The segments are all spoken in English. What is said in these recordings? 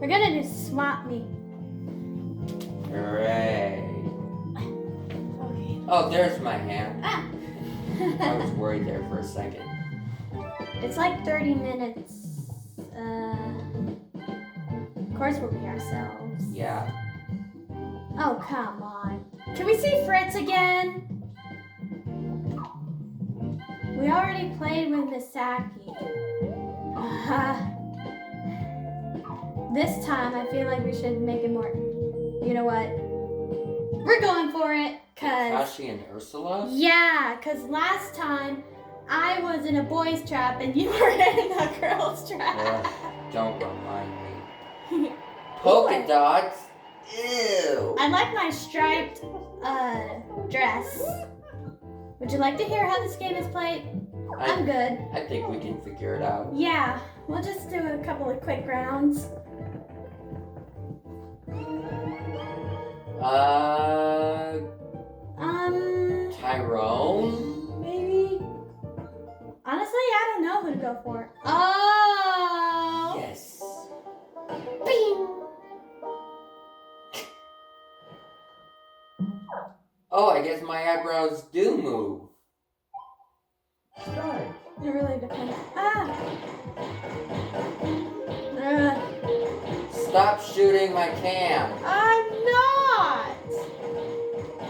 We're gonna do swap meet. Hooray. Okay. Oh, there's my hand. Ah. I was worried there for a second. It's like 30 minutes. Of course we'll be ourselves. Yeah. Oh, come on. Can we see Fritz again? We already played with Misaki. This time I feel like we should make it more. You know what? We're going for it, cause. Kashi and Ursula? Yeah, cause last time I was in a boy's trap and you were in a girl's trap. Don't remind me. Polka dots? Ew. I like my striped dress. Would you like to hear how this game is played? I'm good. I think we can figure it out. Yeah, we'll just do a couple of quick rounds. Tyrone? Maybe. Honestly, I don't know who to go for. Oh! Yes. Bing! Oh, I guess my eyebrows do move. Start. It really depends. Stop shooting my cam. I'm not!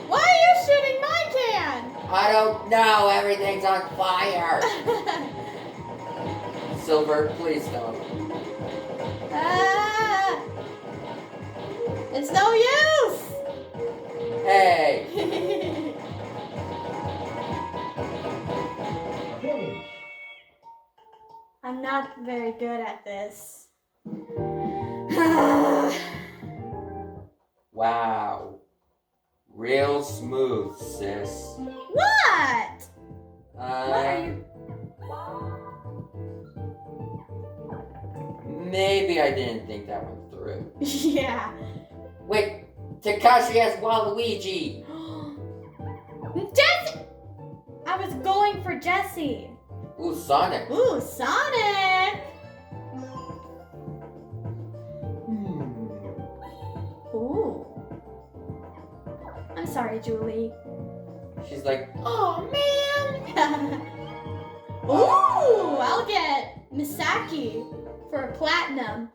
Why are you shooting my can? I don't know. Everything's on fire. Silver, please don't. It's no use! Hey. Finish. I'm not very good at this. Wow. Real smooth, sis. What? What are you? Maybe I didn't think that one through. Yeah. Wait, Takashi has Waluigi. Jesse! I was going for Jesse. Ooh, Sonic. Ooh, Sonic! Ooh. I'm sorry, Julie. She's like, Oh, man! Ooh, I'll get Misaki for a platinum.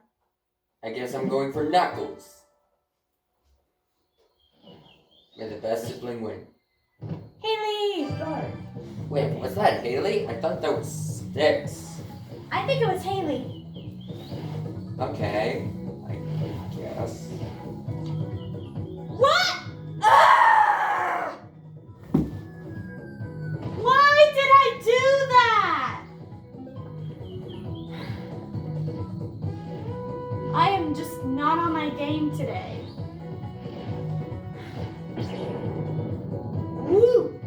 I guess I'm going for Knuckles. May the best sibling win. Haley! Start. Wait, was that Haley? I thought that was Sticks. I think it was Haley. Okay, I guess. What? Ah! Why did I do that? I am just not on my game today. Woo!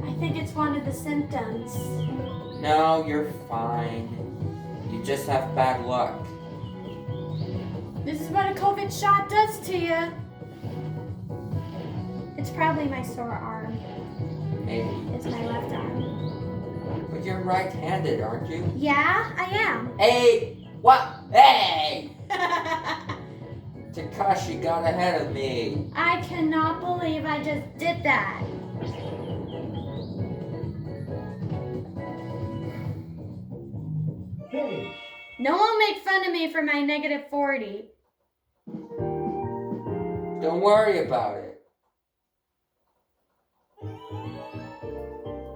I think it's one of the symptoms. No, you're fine. You just have bad luck. This is what a COVID shot does to you. It's probably my sore arm. Maybe. It's my left arm. But you're right-handed, aren't you? Yeah, I am. Hey! What? Hey! Takashi got ahead of me. I cannot believe I just did that. Finish. No one make fun of me for my negative 40. Don't worry about it.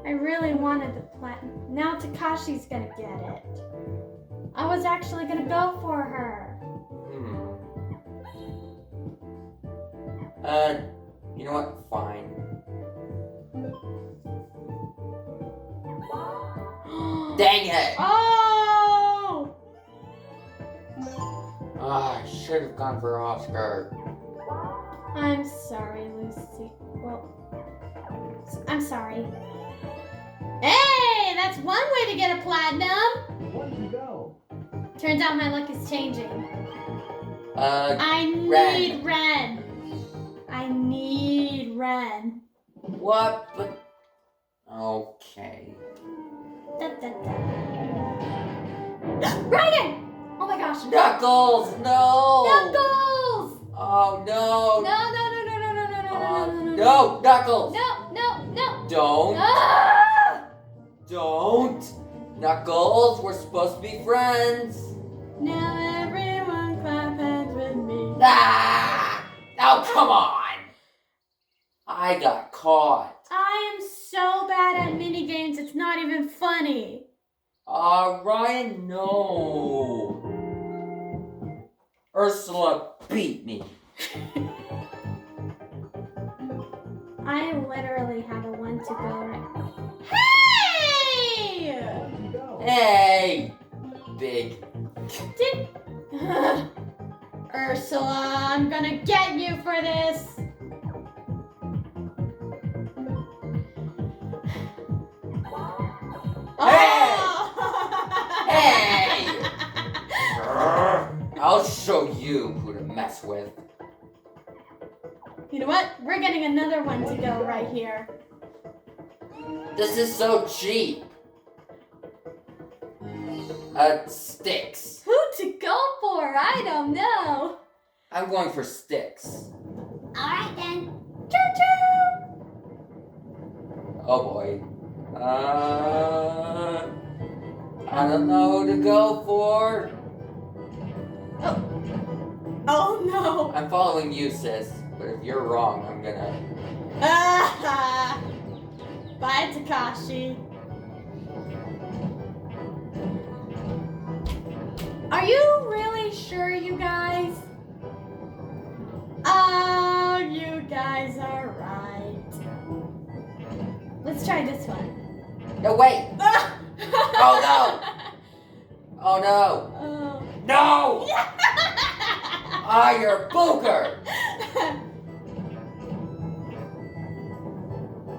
I really wanted the platinum. Now Takashi's gonna get it. I was actually gonna go for her. You know what? Fine. Dang it! Oh! Ah, I should have gone for Oscar. I'm sorry, Lucy. Well, I'm sorry. Hey, that's one way to get a platinum. One to go. Turns out my luck is changing. I Ren. need Ren. I need Ren. What? But okay. Da, da, da. Ryden! Oh my gosh. Knuckles, no! Knuckles! Oh no! No. No, Knuckles! No. Don't! Ah! Don't! Knuckles, we're supposed to be friends! Now everyone clap hands with me. Ah! Oh, come on! I got caught. I am so bad at mini games, it's not even funny. Ryan, no. Ursula beat me. I literally have a 1 to go right. Hey! Hey! Big. Ursula, I'm gonna get you for this. Hey! I'll show you who to mess with. You know what? We're getting another 1 to go right here. This is so cheap. Sticks. Who to go for? I don't know. I'm going for sticks. Alright then. Choo-choo! Oh boy. I don't know who to go for. Oh no. I'm following you, sis. But if you're wrong, I'm gonna... Bye, Takashi. Are you really sure, you guys? Oh, you guys are right. Let's try this one. No, wait! Oh no! Oh no! Oh. No! You're a booger!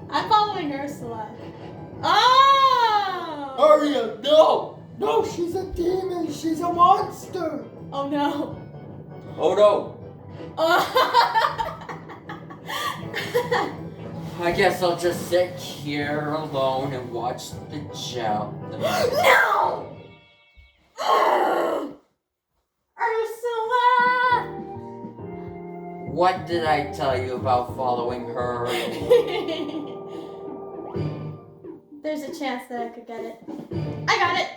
I'm following Ursula. Oh! Aria, no! No, she's a demon! She's a monster! Oh no. Oh no! I guess I'll just sit here alone and watch the show. No! Ursula! What did I tell you about following her? There's a chance that I could get it. I got it!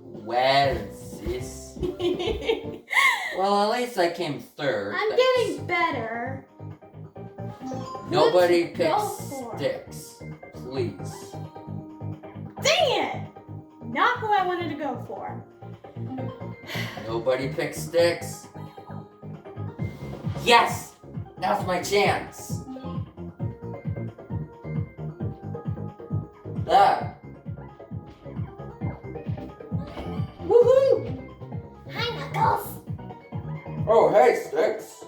Well, sis. Well, at least I came third. I'm getting better. Nobody Let's picks go for it. sticks. Please. Dang it! Not who I wanted to go for. Nobody picks sticks. Yes! That's my chance. Ah. Woohoo! Hi, Knuckles. Oh, hey, sticks.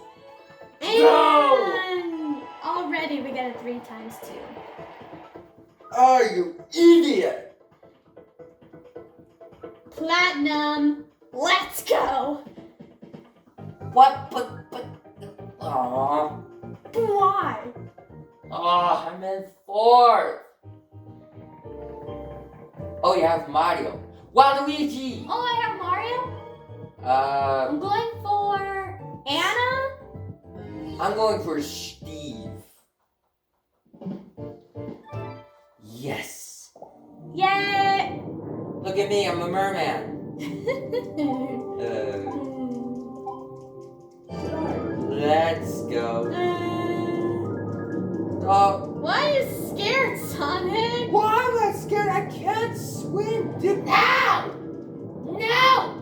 And already we get a 3 times 2. Oh, you idiot! Platinum. Let's go. What? But. Aw. Why? I'm in 4th. Oh, you have Mario. Waluigi! Oh, I have Mario. I'm I'm going for Anna. going for Steve. Yes. Yay! Look at me, I'm a merman. Let's go. Oh, Why are you scared, Sonic? why am I scared? I can't swim. Dude. Ow! No!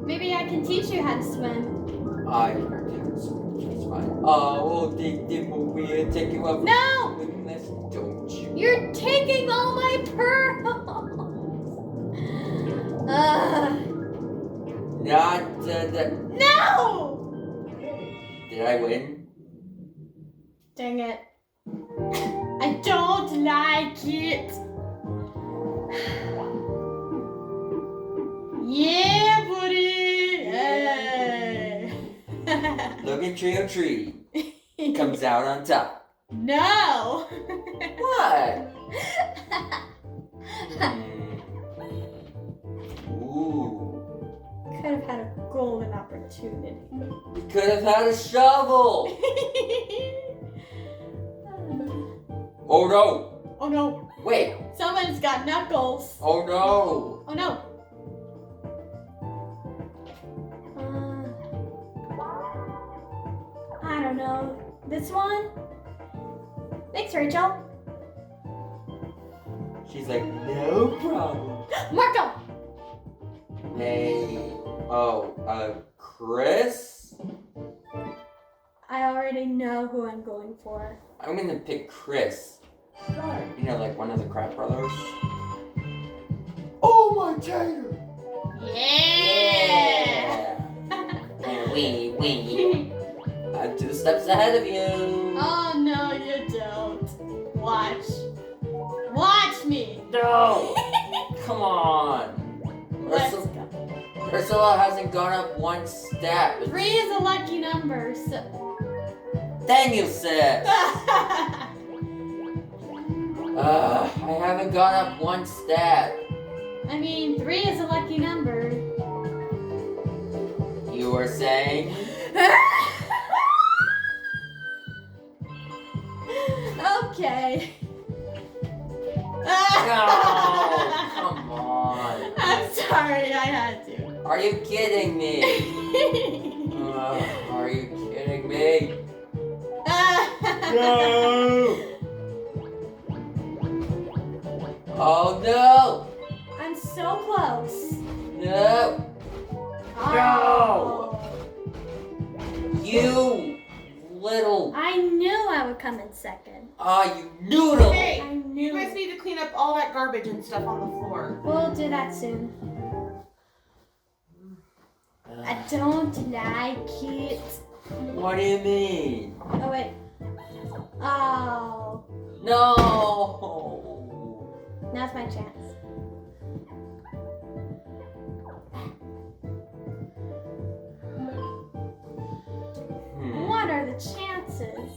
Maybe I can teach you how to swim. I can't swim. It's fine. Oh, we'll take the movie and take you up. No! Goodness, don't you? You're taking all my pearls. Not No! Did I win? Dang it. I don't like it. Yeah, buddy. Hey. Logan Trio Tree comes out on top. No. What? Ooh. could have had a golden opportunity. You could have had a shovel. Oh no. Oh no. Wait. Someone's got knuckles. Oh no. Oh no. I don't know. This one? Thanks, Rachel. She's like, no problem. Marco! Hey. Oh, Chris? I already know who I'm going for. I'm gonna pick Chris. You know, like one of the Crab Brothers. Oh, my tater! Yeah! And wee. I'm 2 steps ahead of you. Oh, no, you don't. Watch. Watch me! No! Come on. Let's go. Ursula hasn't gone up 1 step. 3 is a lucky number, so... Then you said. I haven't gone up 1 step. I mean, 3 is a lucky number. You were saying? Okay. No, come on. I'm sorry, I had to. Are you kidding me? Are you kidding me? No! Oh no! I'm so close. No! Oh. You little... I knew I would come in second. You noodle! Hey, I you knew. guys need to clean up all that garbage and stuff on the floor. We'll do that soon. I don't like it. What do you mean? Oh, wait. Oh. No! Now's my chance. What are the chances?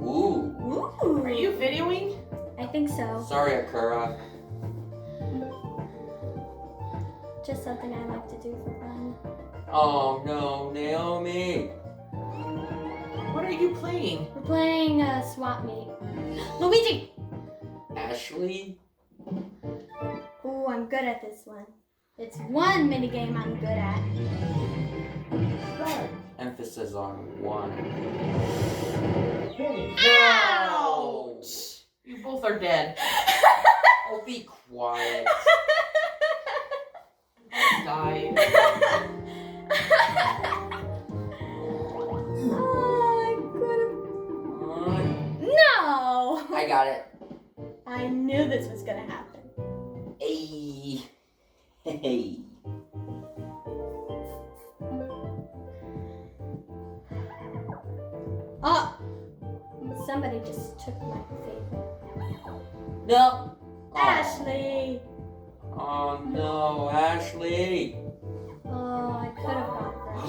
Ooh. Ooh. Are you videoing? I think so. Sorry, Akira. Just something I like to do for fun. Oh no, Naomi. What are you playing? We're playing Swap Meet. Luigi! Ashley? Ooh, I'm good at this one. It's one minigame I'm good at. Emphasis on 1. Ouch! You both are dead. Oh, be quiet. Die. No! I got it. I knew this was gonna happen. Hey. Hey. Oh! Somebody just took my favorite. No. Ashley! Oh no, Ashley. Oh, I could have gone first.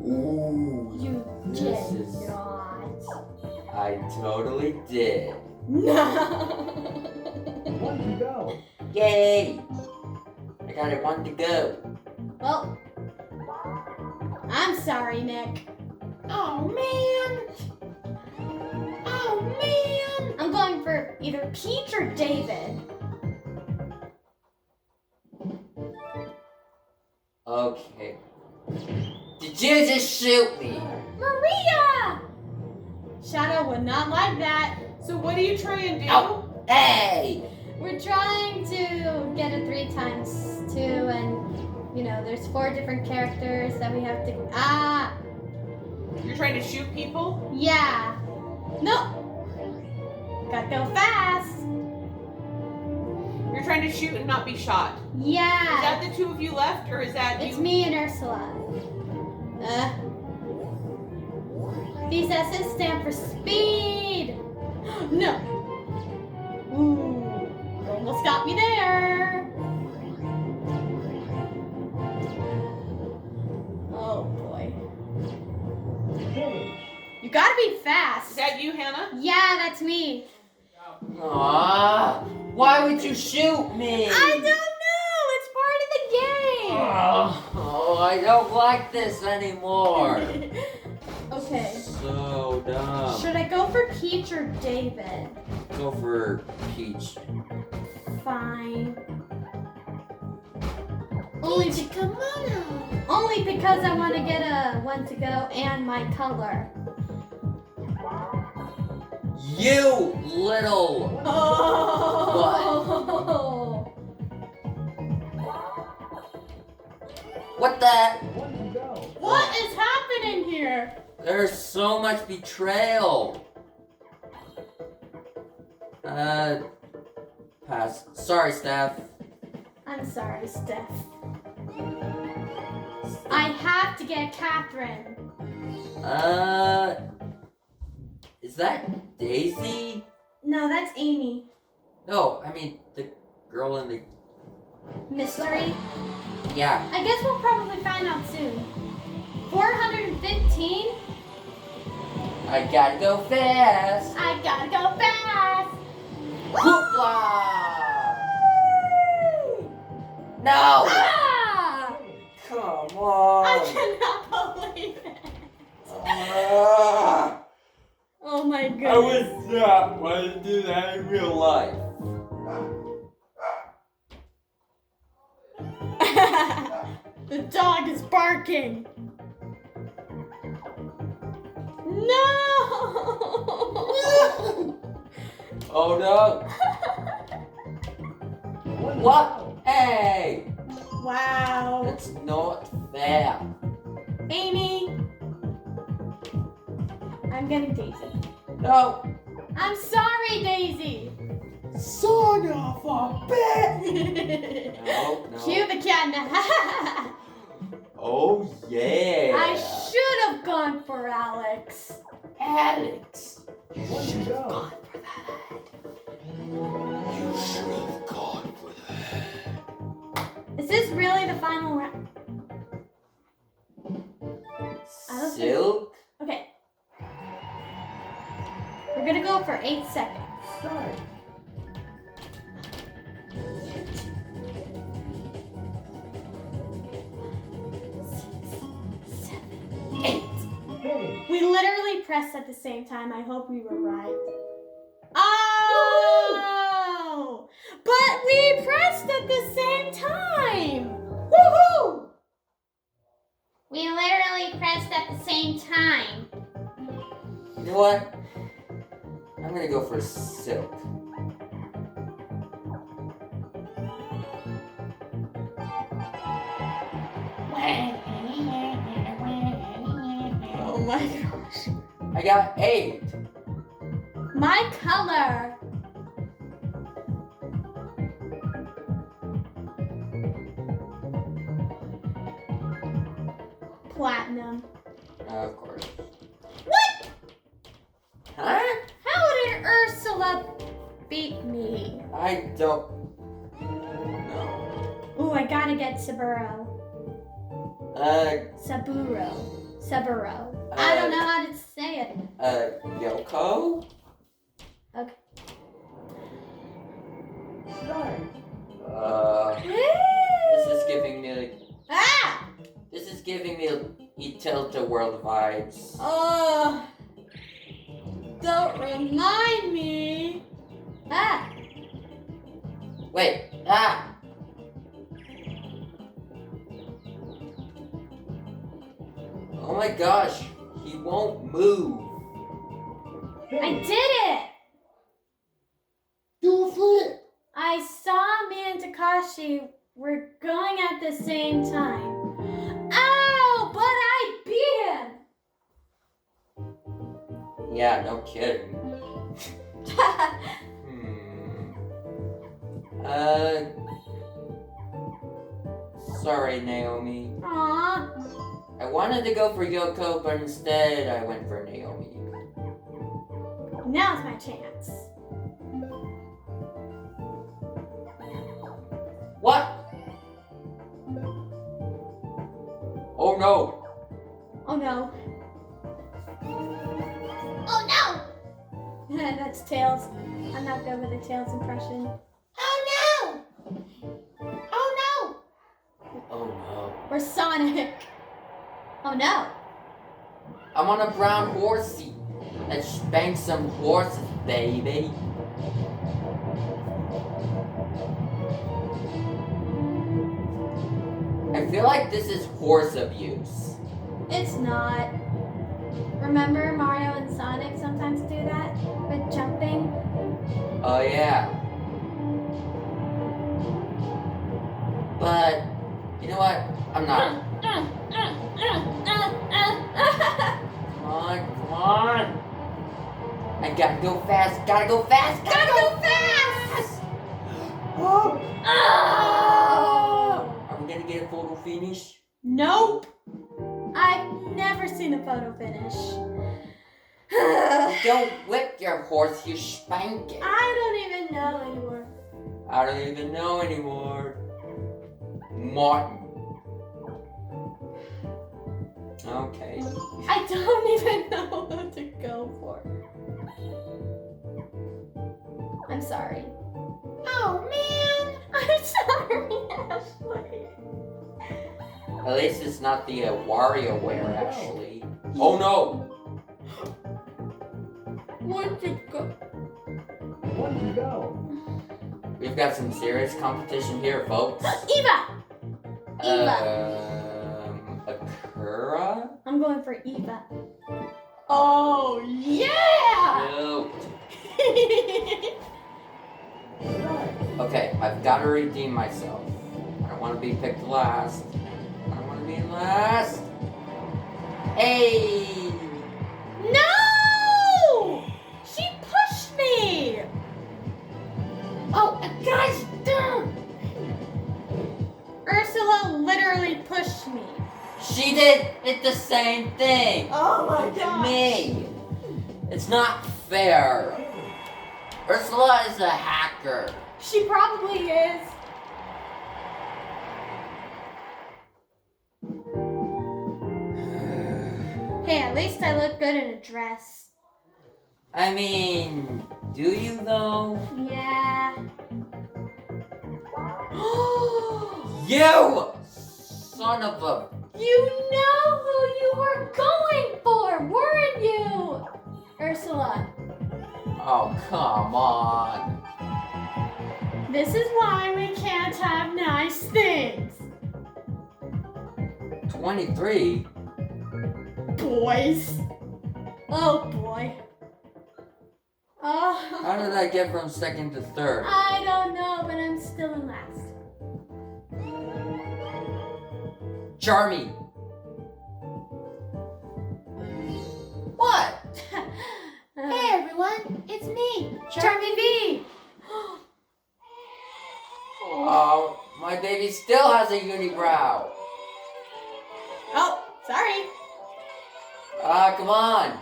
Ooh. You This did is- not. I totally did. No! One to go. Yay. I got it 1 to go. Well, I'm sorry, Nick. Oh man! Oh man! I'm going for either Peach or David. Okay. Did you just shoot me? Maria! Shadow would not like that. So what do you try and do? Oh. Hey. We're trying to get a 3 times 2, and you know, there's 4 different characters that we have to. You're trying to shoot people? Yeah. No. Gotta go fast. You're trying to shoot and not be shot. Yeah. Is that the 2 of you left, or is that It's you? me and Ursula. These S's stand for speed. No. Ooh. You almost got me there. Oh boy. You gotta be Is fast. that you, Hannah? Yeah, that's me. Why would you shoot me? I don't know. It's part of the game. No, I don't like this anymore. Okay. So dumb. Should I go for Peach or David? Go for Peach. Fine. Only because I want to get a one to go and my color. You little. Oh. What the? One to go. What is happening here? There's so much betrayal. Pass. Sorry, Steph. I'm sorry, Steph. I have to get Catherine. Is that Daisy? No, that's Amy. No, I mean the girl in the. Mystery. Yeah. I guess we'll probably find out soon. 415? I gotta go fast. I gotta go fast. Hoopla! No! Ah! Come on. I cannot believe it. Oh my I goodness. would not want to do that in real life. The dog is barking. No! Oh no! One to What? go. Hey! Wow. That's not fair. Amy. I'm getting Daisy. No! I'm sorry, Daisy. Son of a bitch! No, no. Cue the cat now. Oh yeah! I should have gone for Alex. Alex! One to go. for that. You should have gone for that. Is this really the final round? I don't think- Silk? Okay. We're gonna go for 8 seconds. Start. 8. Hey. We literally pressed at the same time. I hope we were right. Oh! But we pressed at the same time! Woohoo! We literally pressed at the same time. You know what? I'm gonna go for Silk. Oh my gosh. I got 8. My color. Platinum. Of course. What? Huh? How did Ursula beat me? I don't know. Ooh, I gotta get Saburo. Saburo. I don't know how to say it. Yoko? Okay. Start. This is giving me like. Ah! This is giving me Etilda World vibes. Oh! Don't remind me. Ah! Wait, ah! Oh my gosh, he won't move. I did it! Do a flip. I saw me and Takashi were going at the same time. Ow! But I beat him! Yeah, no kidding. Sorry, Naomi. Aww. I wanted to go for Yoko, but instead I went for Naomi. Now's my chance. What? Oh no! Oh no. Oh no! That's Tails. I'm not good with a Tails impression. Oh no! Oh no! Oh no. Or Sonic. Sonic. Oh no. I'm on a brown horsey. Let's spank some horses, baby. I feel like this is horse abuse. It's not. Remember Mario and Sonic sometimes do that with jumping? Oh yeah. But, you know what? I'm not. Come on. I gotta go fast, gotta go fast, gotta go fast! Oh. Are we gonna get a photo finish? Nope. I've never seen a photo finish. Don't whip your horse, you spank it. I don't even know anymore. I don't even know anymore. Martin. Okay. I don't even know what to go for. I'm sorry. Oh man, I'm sorry, Ashley. At least it's not the WarioWare, actually. Oh no! Where'd you go? One to go. We've got some serious competition here, folks. Eva! Eva. Akira? I'm going for Eva. Oh yeah! No. Start. Okay, I've got to redeem myself. I don't want to be picked last. I don't want to be last. Hey! No! She pushed me! Oh, guys, Ursula literally pushed me. She did it the same thing. Oh my to me. It's not fair. Ursula is a hacker. She probably is. Hey, at least I look good in a dress. I mean, do you though? Yeah. You son of a... You know who you were going for, weren't you? Ursula. Oh, come on. This is why we can't have nice things. 23? Boys. Oh boy. Oh. How did I get from second to third? I don't know, but I'm still in last. Charmy. What? Hey everyone, it's me, Charmy V. Oh, my baby still has a unibrow. Oh, sorry. Come on.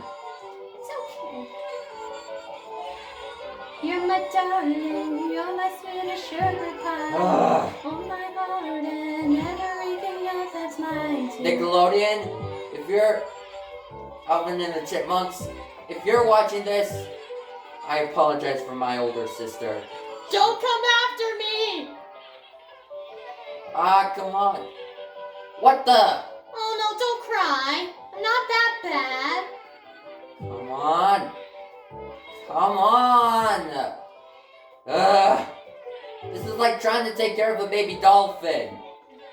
It's okay. You're my darling, you're my sweetest sugar pie. Oh my heart and everything else that's mine too. Nickelodeon, if you're Alvin and the Chipmunks, if you're watching this, I apologize for my older sister. Don't come after me! Come on. What the? Oh no, don't cry. I'm not that bad. Come on. Come on. This is like trying to take care of a baby dolphin.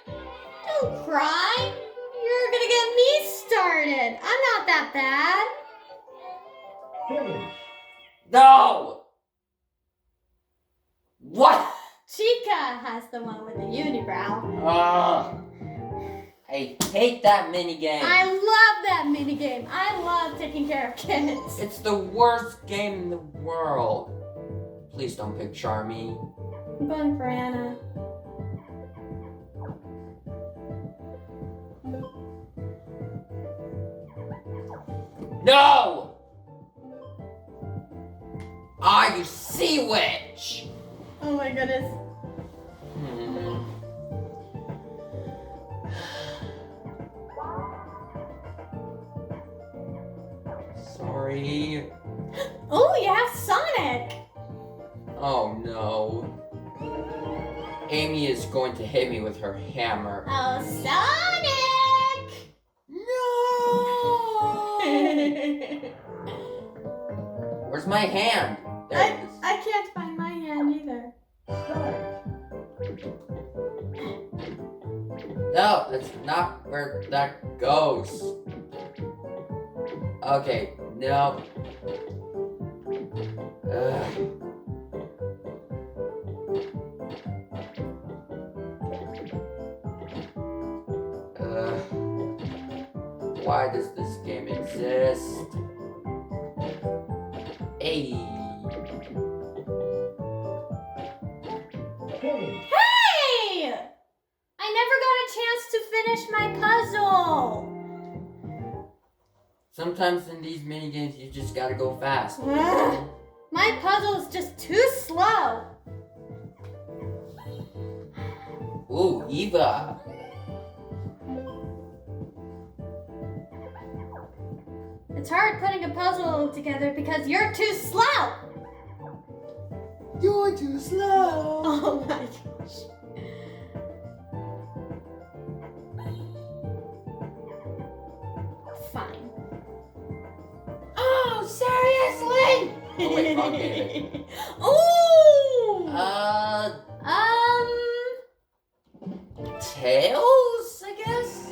Don't cry. You're gonna get me started. I'm not that bad. Finish. No! What? Chica has the one with the unibrow. I hate that minigame. I love that minigame. I love taking care of kids. It's the worst game in the world. Please don't pick Charmy. I'm going for Anna. No! Ah, you sea witch! Oh my goodness. Sorry. Oh, you have Sonic. Oh no. Amy is going to hit me with her hammer. Oh, Sonic! my hand? There it is. I can't find my hand either. Start. No, that's not where that goes. Okay, no. Why does this game exist? Hey. Hey. Hey! I never got a chance to finish my puzzle. Sometimes in these mini games you just gotta go fast. My puzzle is just too slow. Ooh, Eva. It's hard putting a puzzle together because you're too slow. You're too slow. Oh my gosh. Fine. Oh, seriously? Oh, wait, wrong game. Ooh! Tails, I guess?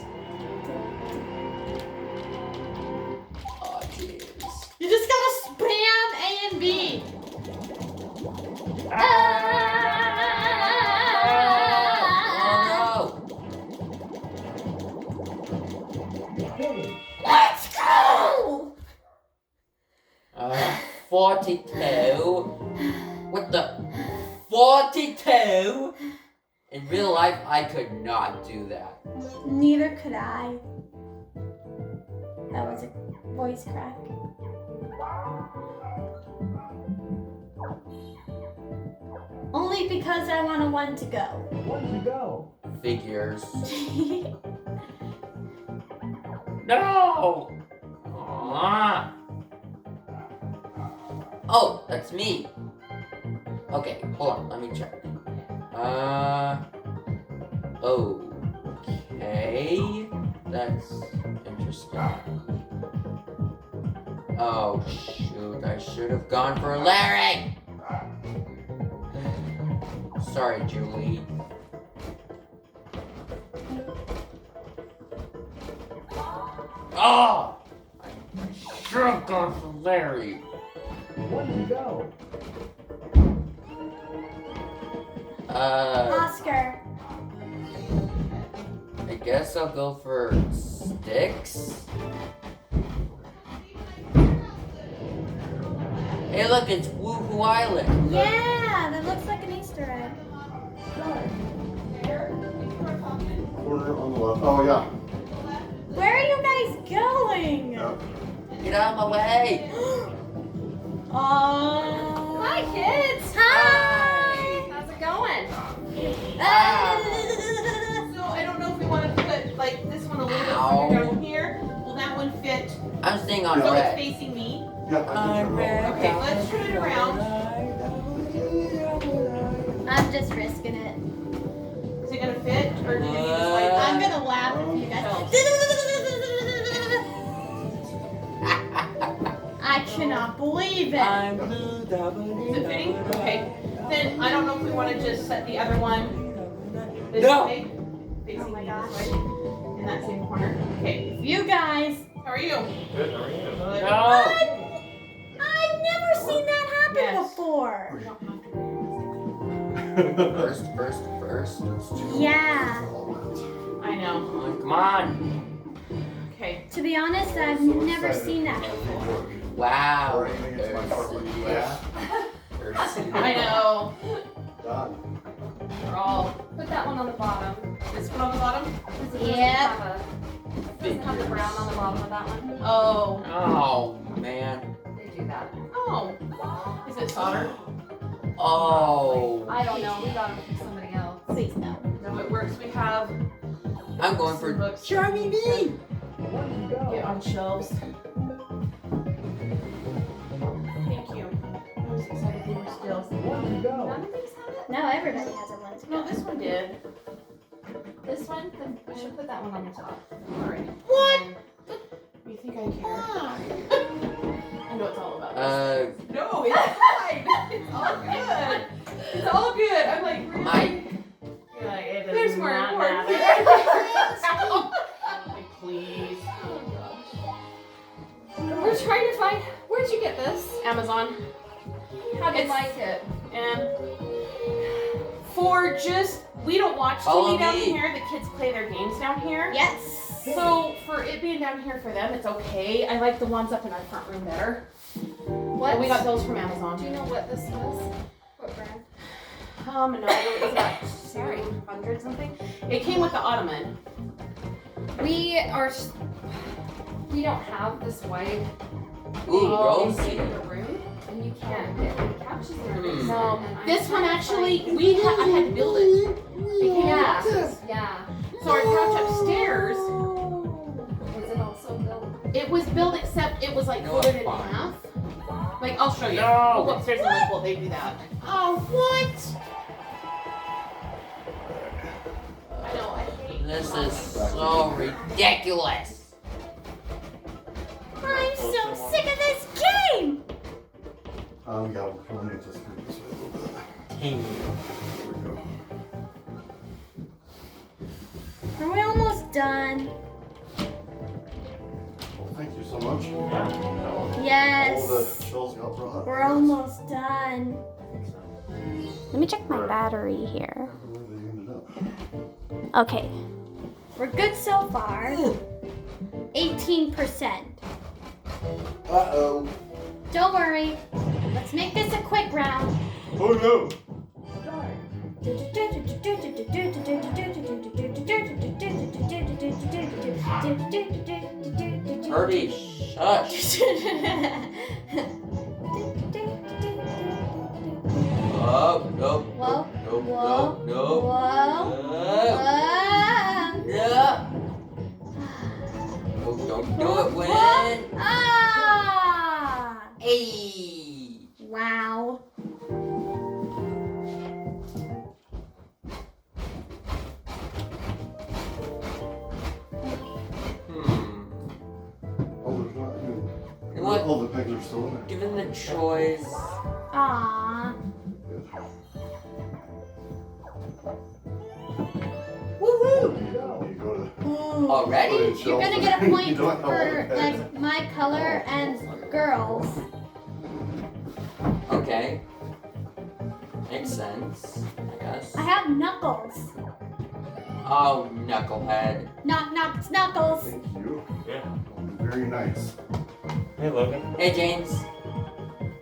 Oh, jeez. You just gotta spam A and B. Oh, Hey. Let's go! 42. What the? 42? In real life, I could not do that. Neither could I. That was a voice crack. Only because I want a one to go. One to go. Figures. No! Aw. Oh, that's me. Okay, hold on, let me check. Okay. That's interesting. Oh, shoot, I should have gone for Larry! Sorry, Julie. Oh! I should have gone for Larry. One to go. Oscar. I guess I'll go for sticks. Hey, look, it's Woohoo Island. Look. Yeah, that looks like an Easter egg. Start. Corner on the left. Oh, yeah. Where are you guys going? Get out of my way. Hi, kids. Hi. How's it going? So I don't know if we want to put like this one a little bit Ow. further down here. Will that one fit? I'm staying on So it's red. facing me. Yeah, I can turn it over. Okay, let's turn it around. I'm just risking it. Is it gonna fit, or do you need to slide I'm back? gonna laugh at you guys. I cannot believe it. Is it fitting? Okay. Then I don't know if we want to just set the other one this No. way, facing Oh my me gosh. this way, in that same corner. Okay. You guys. How are you? Good. No. I've never seen that happen Yes. before. We don't have to. First. Yeah. I know. Come on. Okay. To be honest, I've never seen that before. Wow. Or aiming against my partner. I know. Done. We're all. Put that one on the bottom. This one on the bottom. Yep. Doesn't have the brown on the bottom of that one. Oh. Oh, man. They do that. Oh. Is it solder? Oh. I don't know. We got them from somebody else. Please no. No, it works. We have I'm going for books. Charmy B. One to Get go. on shelves. Thank you. I was excited they were still. One to go. None of these have it? No, everybody has a one to No, go. this one did. This one? Then we should put that one on the top. Alright. What? You think I care? I know it's all about this. No. it's fine. It's all good. It's all good. I'm like, really? You're like, it does There's more not important. matter. Like, please. We're trying to find. Where'd you get this? Amazon. How do you It's- like it? And for just, we don't watch Follow TV down me. here. The kids play their games down here. Yes. So for it being down here for them, it's okay. I like the ones up in our front room better. What? And we got those from Do Amazon. you know what this was? What brand? No, it was about 100 something. It came with the ottoman. We don't have this white Ooh, Oh, Rosie. in the room, and you can't get the couches in the room. No, And I'm this one trying to actually, find- I had to build it. It came Yeah. with Yeah. So our couch upstairs, Was it also built? it was built except it was like No, folded it's in fine. half. Like, I'll show you. No. We'll go upstairs and look while they do that. Oh, what? I know, I hate This is so ridiculous. I'm so sick of this game. We got we're coming into this way a little bit. Dang. There we go. Are we almost done? Well, thank you so much. Yes. All the shells got brought. We're almost done. Let me check my battery here. Where they ended up. Okay. We're good so far. 18%. Uh-oh. Don't worry. Let's make this a quick round. Oh no. Herbie, shush. Oh, no. Whoa, No, whoa, no, no. whoa. No. No, don't do it, Win. Ah! Hey. Wow. Oh, there's not even. You know what? All the pegs are still in there. Given the choice, Ah. Good. Woohoo! Go. You go to. already? You're gonna get a point You don't have all the for pegs. like my color and girls. Okay. Makes sense, I guess. I have knuckles. Oh, knucklehead. Knock knock knuckles. Thank you. Yeah. Very nice. Hey, Logan. Hey, James.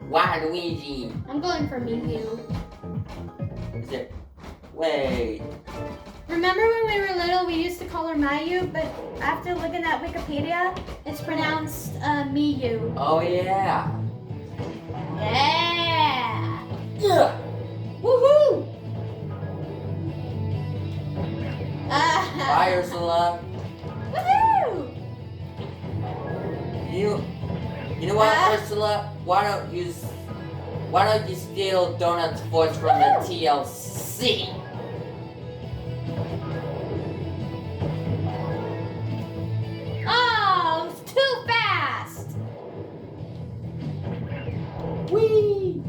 Waluigi. I'm going for Miyu. Is it? Wait. Remember when we were little, we used to call her Mayu, but after looking at Wikipedia, it's pronounced Miyu. Oh, yeah. Yeah! Yeah. Woohoo! Bye, Ursula. Woohoo! You know what, Ursula? Why don't you steal Donut's voice from the TLC? Oh, it's too fast! Whee!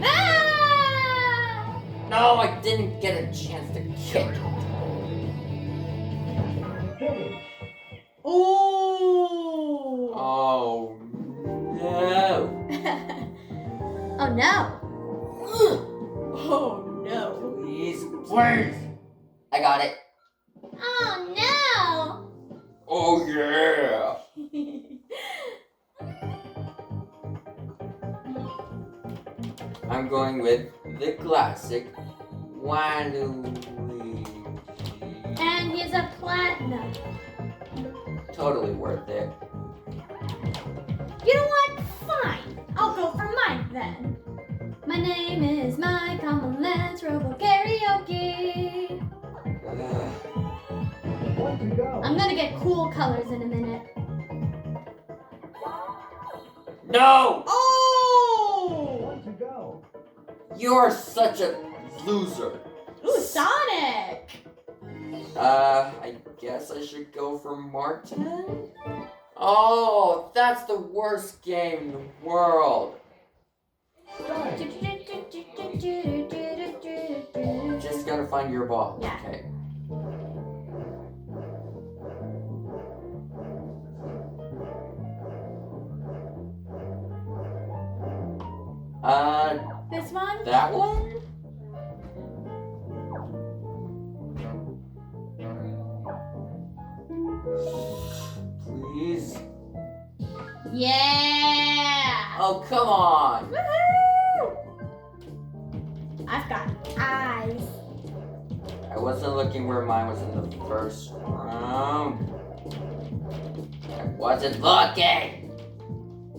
Ah! No, I didn't get a chance to kick. Finish. Ooh! Oh no. Oh no! Oh no! Please, please. I got it. Oh no! Oh yeah. I'm going with the classic Waluigi. And he's a platinum. Totally worth it. You know what? Fine. I'll go for mine then. My name is Mike. I'm a Let's Robo Karaoke. Ugh. One to go. I'm gonna get cool colors in a minute. No! Oh! One to go. You're such a loser. Ooh, Sonic! I guess I should go for Martin? Oh, that's the worst game in the world. Just gotta find your ball. Yeah. Okay. This one? That one? Please. Yeah! Oh, come on. Woohoo! I've got eyes. I wasn't looking where mine was in the first round. I wasn't looking.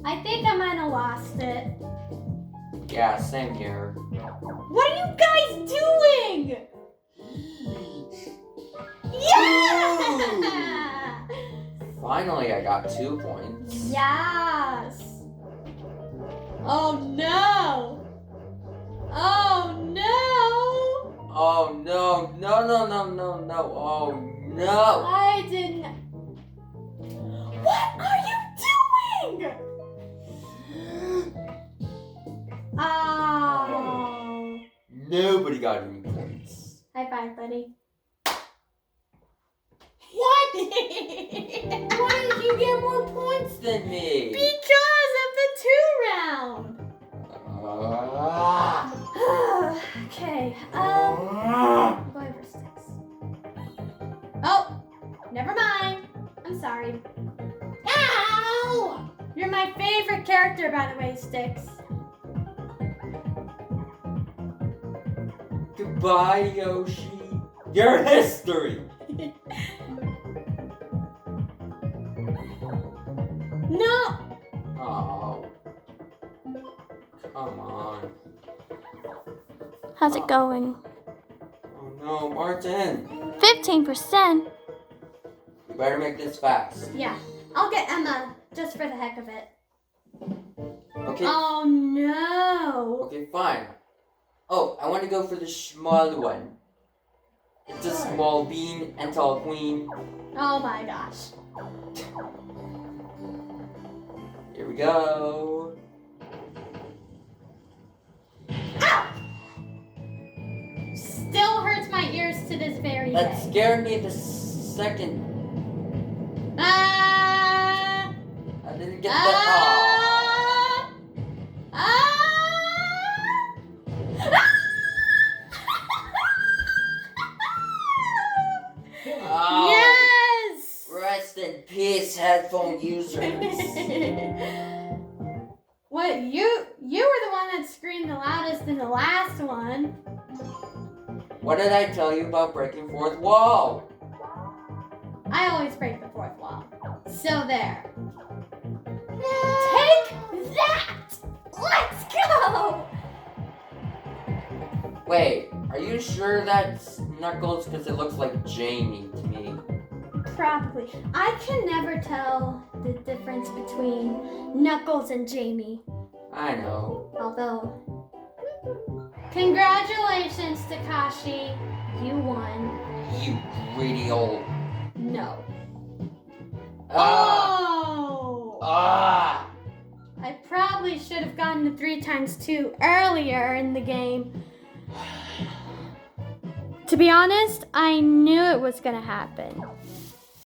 I think I might have lost it. Yeah, same here. What are you guys doing? Yeah! Finally, I got 2 points. Yes! Oh no! Oh no! Oh no, no, no, no, no, no, oh no! I didn't. What are you doing? Oh. Nobody got any points. High five, buddy. What? Why did you get more points than me? Because of the 2 round. Okay. I'm going for 6. Oh, never mind. I'm sorry. Ow! You're my favorite character, by the way, Sticks. Goodbye, Yoshi. Your history. No. Oh. Come on. How's it going? Oh no, Martin. 15%. You better make this fast. Yeah, I'll get Emma just for the heck of it. Okay. Oh no. Okay, fine. Oh, I want to go for the small one. It's a small bean and tall queen. Oh my gosh. Here we go. Ow! Still hurts my ears to this very That day. scared me the second. Ah! I didn't get that. Ah! Ah! Oh. Yes! Rest in peace, headphone users. What, you were the one that screamed the loudest in the last one. What did I tell you about breaking fourth wall? I always break the 4th wall. So there. Take that! Let's go! Wait, are you sure that's Knuckles? Because it looks like Jamie to me. Probably. I can never tell the difference between Knuckles and Jamie. I know. Although, congratulations, Takashi. You won. You greedy old. No. Ah! Oh! Ah! I probably should have gotten the 3x2 earlier in the game. To be honest, I knew it was gonna happen.